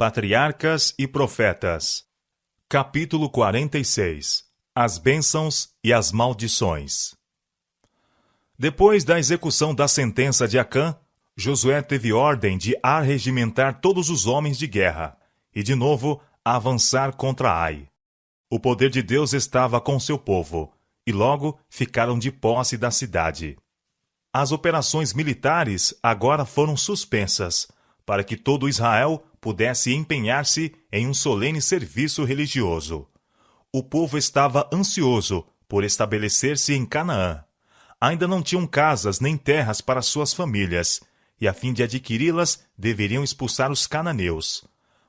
Patriarcas e Profetas. Capítulo 46. As bênçãos e as maldições. Depois da execução da sentença de Acã, Josué teve ordem de arregimentar todos os homens de guerra e, de novo, avançar contra Ai. O poder de Deus estava com seu povo, e logo ficaram de posse da cidade. As operações militares agora foram suspensas, para que todo Israel pudesse empenhar-se em um solene serviço religioso. O povo estava ansioso por estabelecer-se em Canaã. Ainda não tinham casas nem terras para suas famílias, e a fim de adquiri-las deveriam expulsar os cananeus.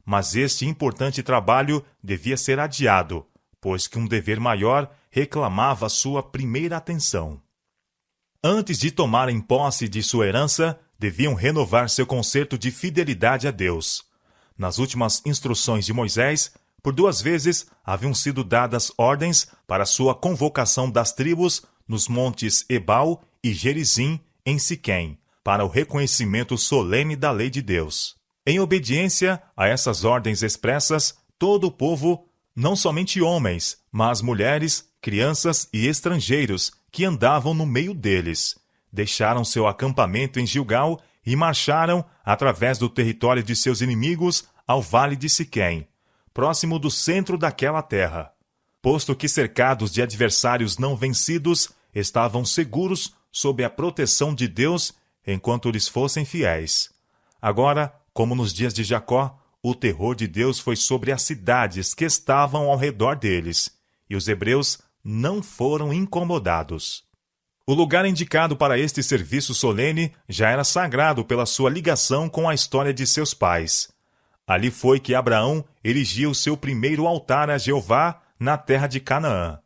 Mas este importante trabalho devia ser adiado, pois que um dever maior reclamava sua primeira atenção. Antes de tomarem posse de sua herança, deviam renovar seu concerto de fidelidade a Deus. Nas últimas instruções de Moisés, por 2 vezes haviam sido dadas ordens para sua convocação das tribos nos montes Ebal e Gerizim, em Siquém, para o reconhecimento solene da lei de Deus. Em obediência a essas ordens expressas, todo o povo, não somente homens, mas mulheres, crianças e estrangeiros que andavam no meio deles, deixaram seu acampamento em Gilgal e marcharam, através do território de seus inimigos, ao vale de Siquém, próximo do centro daquela terra. Posto que cercados de adversários não vencidos, estavam seguros sob a proteção de Deus enquanto lhes fossem fiéis. Agora, como nos dias de Jacó, o terror de Deus foi sobre as cidades que estavam ao redor deles, e os hebreus não foram incomodados. O lugar indicado para este serviço solene já era sagrado pela sua ligação com a história de seus pais. Ali foi que Abraão erigiu o seu primeiro altar a Jeová na terra de Canaã.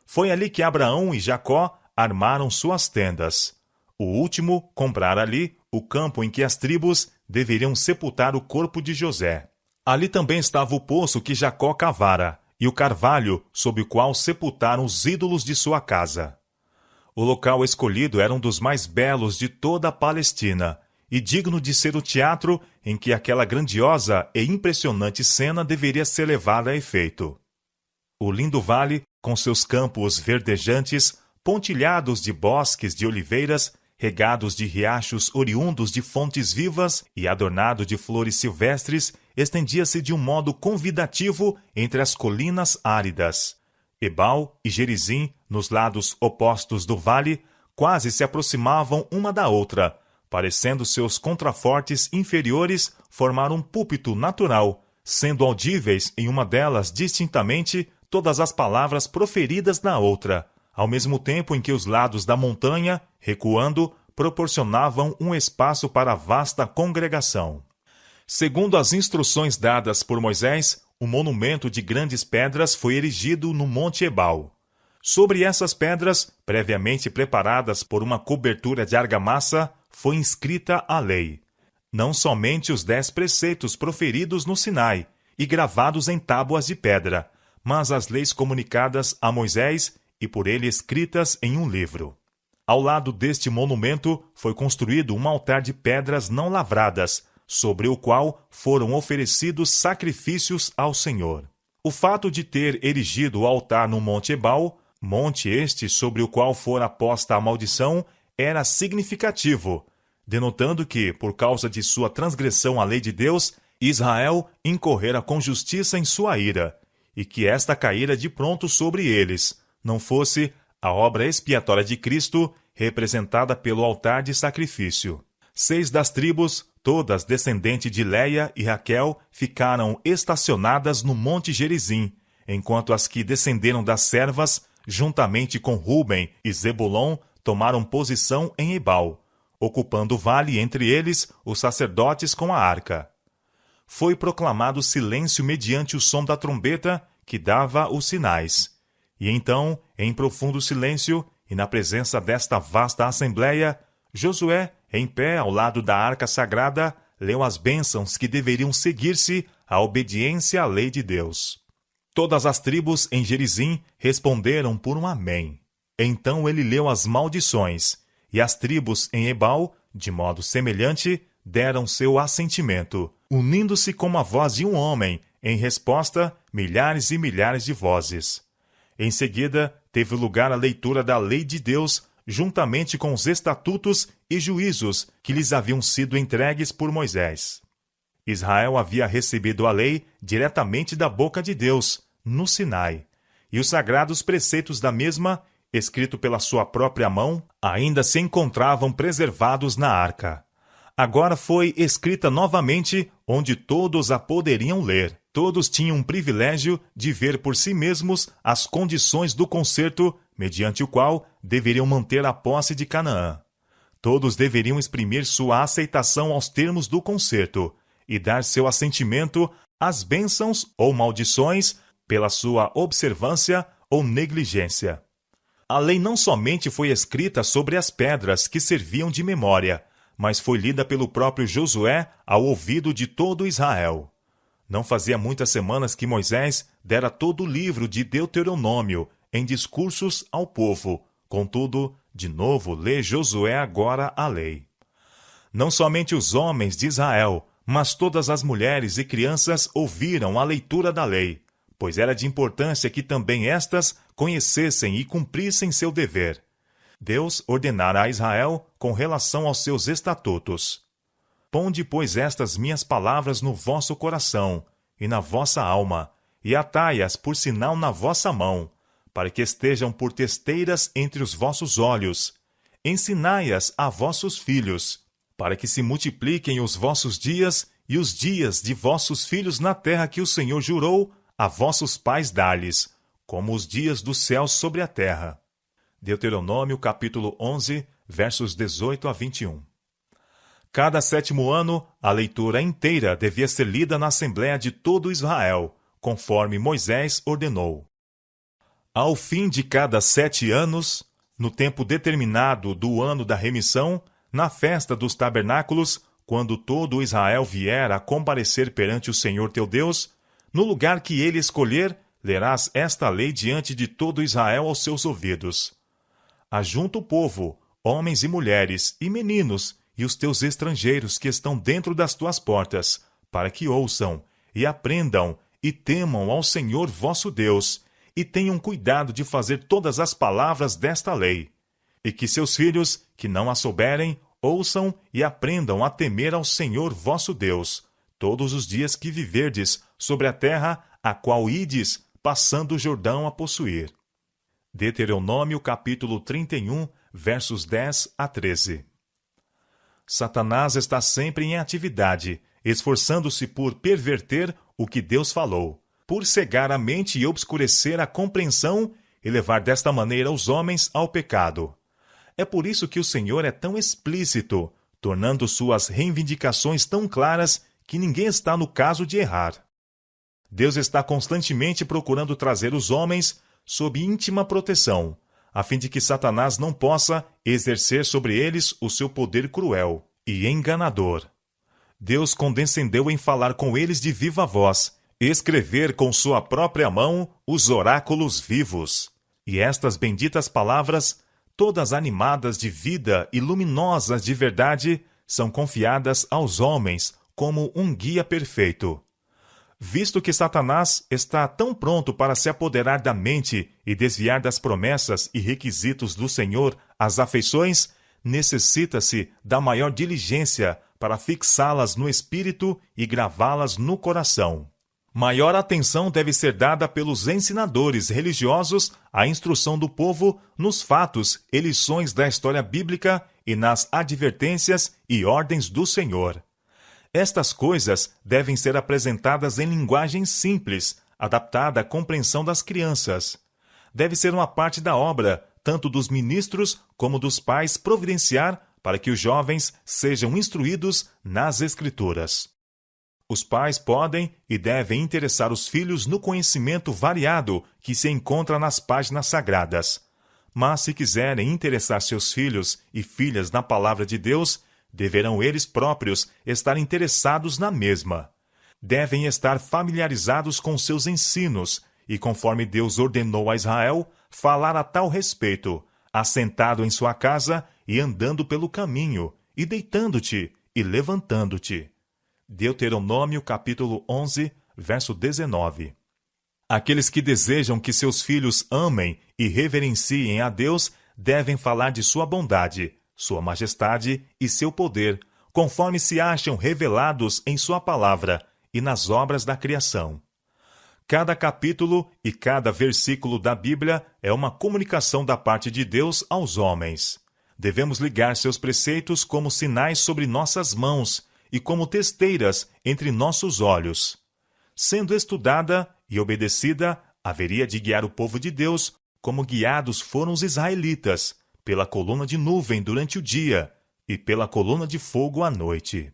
Foi ali que Abraão e Jacó armaram suas tendas. O último comprara ali o campo em que as tribos deveriam sepultar o corpo de José. Ali também estava o poço que Jacó cavara, e o carvalho sob o qual sepultaram os ídolos de sua casa. O local escolhido era um dos mais belos de toda a Palestina, e digno de ser o teatro em que aquela grandiosa e impressionante cena deveria ser levada a efeito. O lindo vale, com seus campos verdejantes, pontilhados de bosques de oliveiras, regados de riachos oriundos de fontes vivas e adornado de flores silvestres, estendia-se de um modo convidativo entre as colinas áridas. Ebal e Gerizim, nos lados opostos do vale, quase se aproximavam uma da outra, parecendo seus contrafortes inferiores formar um púlpito natural, sendo audíveis em uma delas distintamente todas as palavras proferidas na outra, ao mesmo tempo em que os lados da montanha, recuando, proporcionavam um espaço para a vasta congregação. Segundo as instruções dadas por Moisés, um monumento de grandes pedras foi erigido no Monte Ebal. Sobre essas pedras, previamente preparadas por uma cobertura de argamassa, foi inscrita a lei. Não somente os 10 preceitos proferidos no Sinai e gravados em tábuas de pedra, mas as leis comunicadas a Moisés e por ele escritas em um livro. Ao lado deste monumento foi construído um altar de pedras não lavradas, sobre o qual foram oferecidos sacrifícios ao Senhor. O fato de ter erigido o altar no Monte Ebal, monte este sobre o qual fora posta a maldição, era significativo, denotando que, por causa de sua transgressão à lei de Deus, Israel incorrera com justiça em sua ira, e que esta caíra de pronto sobre eles, não fosse a obra expiatória de Cristo, representada pelo altar de sacrifício. 6 das tribos, todas descendentes de Leia e Raquel, ficaram estacionadas no Monte Gerizim, enquanto as que descenderam das servas, juntamente com Ruben e Zebulon, tomaram posição em Ebal, ocupando o vale entre eles os sacerdotes com a arca. Foi proclamado silêncio mediante o som da trombeta que dava os sinais. E então, em profundo silêncio, e na presença desta vasta assembleia, Josué, em pé ao lado da arca sagrada, leu as bênçãos que deveriam seguir-se à obediência à lei de Deus. Todas as tribos em Gerizim responderam por um amém. Então ele leu as maldições, e as tribos em Ebal, de modo semelhante, deram seu assentimento, unindo-se como a voz de um homem, em resposta, milhares e milhares de vozes. Em seguida, teve lugar a leitura da lei de Deus, juntamente com os estatutos e juízos que lhes haviam sido entregues por Moisés. Israel havia recebido a lei diretamente da boca de Deus, no Sinai, e os sagrados preceitos da mesma, escrito pela sua própria mão, ainda se encontravam preservados na arca. Agora foi escrita novamente, onde todos a poderiam ler. Todos tinham o privilégio de ver por si mesmos as condições do concerto, mediante o qual deveriam manter a posse de Canaã. Todos deveriam exprimir sua aceitação aos termos do concerto e dar seu assentimento às bênçãos ou maldições pela sua observância ou negligência. A lei não somente foi escrita sobre as pedras que serviam de memória, mas foi lida pelo próprio Josué ao ouvido de todo Israel. Não fazia muitas semanas que Moisés dera todo o livro de Deuteronômio em discursos ao povo. Contudo, de novo lê Josué agora a lei. Não somente os homens de Israel, mas todas as mulheres e crianças ouviram a leitura da lei, pois era de importância que também estas conhecessem e cumprissem seu dever. Deus ordenara a Israel com relação aos seus estatutos. Ponde, pois, estas minhas palavras no vosso coração e na vossa alma, e atai-as por sinal na vossa mão, para que estejam por testeiras entre os vossos olhos. Ensinai-as a vossos filhos, para que se multipliquem os vossos dias e os dias de vossos filhos na terra que o Senhor jurou a vossos pais dar-lhes, como os dias dos céus sobre a terra. Deuteronômio capítulo 11, versos 18 a 21. Cada 7º ano, a leitura inteira devia ser lida na Assembleia de todo Israel, conforme Moisés ordenou. Ao fim de cada 7 anos, no tempo determinado do ano da remissão, na festa dos tabernáculos, quando todo Israel vier a comparecer perante o Senhor teu Deus, no lugar que ele escolher, lerás esta lei diante de todo Israel aos seus ouvidos. Ajunta o povo, homens e mulheres, e meninos, e os teus estrangeiros que estão dentro das tuas portas, para que ouçam, e aprendam, e temam ao Senhor vosso Deus, e tenham cuidado de fazer todas as palavras desta lei. E que seus filhos, que não a souberem, ouçam e aprendam a temer ao Senhor vosso Deus, todos os dias que viverdes sobre a terra a qual ides, passando o Jordão a possuir. Deuteronômio capítulo 31, versos 10 a 13. Satanás está sempre em atividade, esforçando-se por perverter o que Deus falou, por cegar a mente e obscurecer a compreensão e levar desta maneira os homens ao pecado. É por isso que o Senhor é tão explícito, tornando suas reivindicações tão claras que ninguém está no caso de errar. Deus está constantemente procurando trazer os homens sob íntima proteção, a fim de que Satanás não possa exercer sobre eles o seu poder cruel e enganador. Deus condescendeu em falar com eles de viva voz, escrever com sua própria mão os oráculos vivos. E estas benditas palavras, todas animadas de vida e luminosas de verdade, são confiadas aos homens como um guia perfeito. Visto que Satanás está tão pronto para se apoderar da mente e desviar das promessas e requisitos do Senhor as afeições, necessita-se da maior diligência para fixá-las no espírito e gravá-las no coração. Maior atenção deve ser dada pelos ensinadores religiosos à instrução do povo nos fatos e lições da história bíblica e nas advertências e ordens do Senhor. Estas coisas devem ser apresentadas em linguagem simples, adaptada à compreensão das crianças. Deve ser uma parte da obra, tanto dos ministros como dos pais, providenciar para que os jovens sejam instruídos nas Escrituras. Os pais podem e devem interessar os filhos no conhecimento variado que se encontra nas páginas sagradas. Mas se quiserem interessar seus filhos e filhas na palavra de Deus, deverão eles próprios estar interessados na mesma. Devem estar familiarizados com seus ensinos e, conforme Deus ordenou a Israel, falar a tal respeito, assentado em sua casa e andando pelo caminho, e deitando-te e levantando-te. Deuteronômio capítulo 11, verso 19. Aqueles que desejam que seus filhos amem e reverenciem a Deus devem falar de sua bondade, sua majestade e seu poder, conforme se acham revelados em sua palavra e nas obras da criação. Cada capítulo e cada versículo da Bíblia é uma comunicação da parte de Deus aos homens. Devemos ligar seus preceitos como sinais sobre nossas mãos e como testeiras entre nossos olhos. Sendo estudada e obedecida, haveria de guiar o povo de Deus como guiados foram os israelitas, pela coluna de nuvem durante o dia e pela coluna de fogo à noite.